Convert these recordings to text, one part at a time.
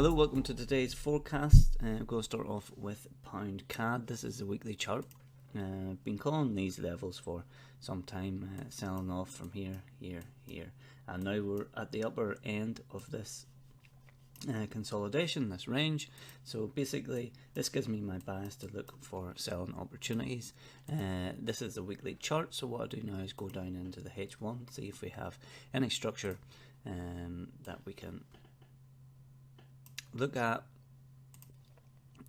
Hello, welcome to today's forecast. I'm going to start off with pound CAD. This is the weekly chart. Been calling these levels for some time, selling off from here, here, and now we're at the upper end of this consolidation, this range. So basically this gives me my bias to look for selling opportunities. This is the weekly chart, so what I do now is go down into the H1, see if we have any structure that we can look at,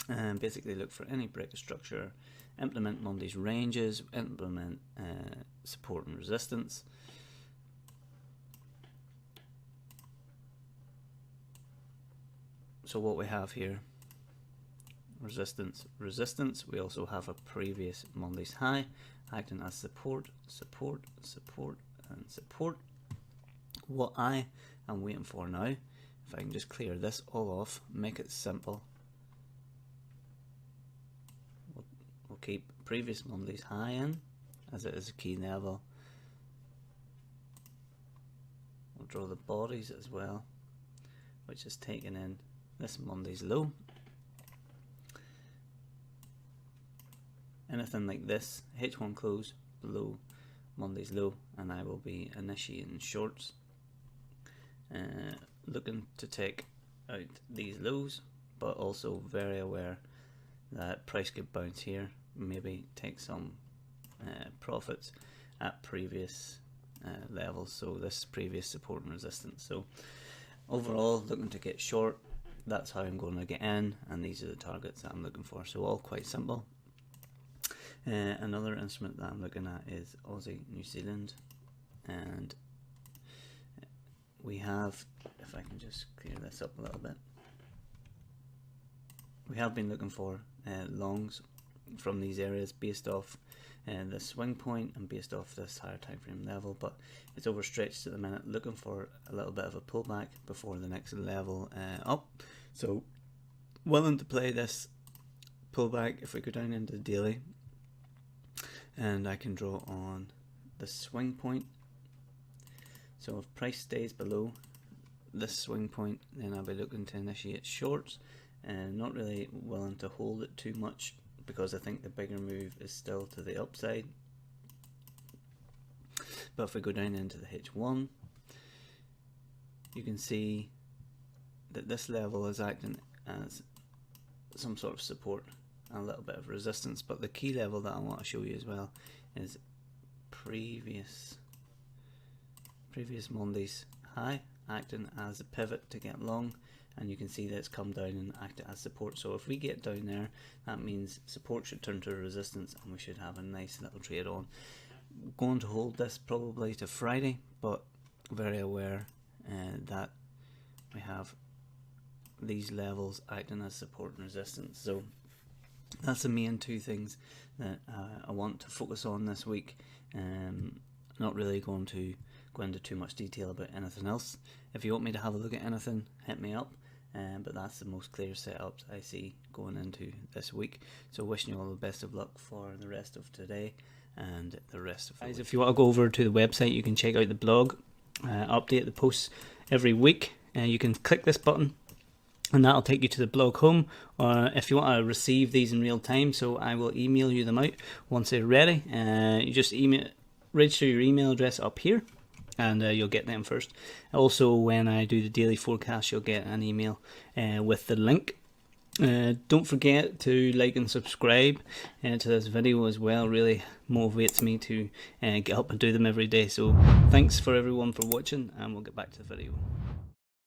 and basically look for any break of structure, implement Monday's ranges, implement support and resistance. So what we have here, resistance, resistance. We also have a previous Monday's high acting as support, support, support, and support. What I am waiting for now, if I can just clear this all off, make it simple. We'll keep previous Monday's high in, as it is a key level. We'll draw the bodies as well, which is taken in this Monday's low. Anything like this, H1 close below Monday's low, and I will be initiating shorts. Looking to take out these lows, but also very aware that price could bounce here, maybe take some profits at previous levels, so this previous support and resistance. So overall, looking to get short. That's how I'm going to get in, and these are the targets that I'm looking for. So all quite simple. Another instrument that I'm looking at is Aussie New Zealand, and we have, if I can just clear this up a little bit, we have been looking for longs from these areas based off the swing point and based off this higher time frame level, but it's overstretched at the minute, looking for a little bit of a pullback before the next level up. So willing to play this pullback if we go down into the daily, and I can draw on the swing point. So if price stays below this swing point, then I'll be looking to initiate shorts, and not really willing to hold it too much because I think the bigger move is still to the upside. But if we go down into the H1, you can see that this level is acting as some sort of support and a little bit of resistance, but the key level that I want to show you as well is previous Monday's high acting as a pivot to get long, and you can see that it's come down and acted as support. So if we get down there, that means support should turn to resistance and we should have a nice little trade on. Going to hold this probably to Friday, but very aware that we have these levels acting as support and resistance. So that's the main two things that I want to focus on this week. Not really going to go into too much detail about anything else. If you want me to have a look at anything, hit me up. But that's the most clear setups I see going into this week. So wishing you all the best of luck for the rest of today and the rest of the week. If you want to go over to the website, you can check out the blog, update the posts every week. You can click this button and that'll take you to the blog home, or if you want to receive these in real time, so I will email you them out once they're ready. You just register your email address up here, and you'll get them first. Also, when I do the daily forecast, you'll get an email with the link. Don't forget to like and subscribe to this video as well. Really motivates me to get up and do them every day. So thanks for everyone for watching, and we'll get back to the video.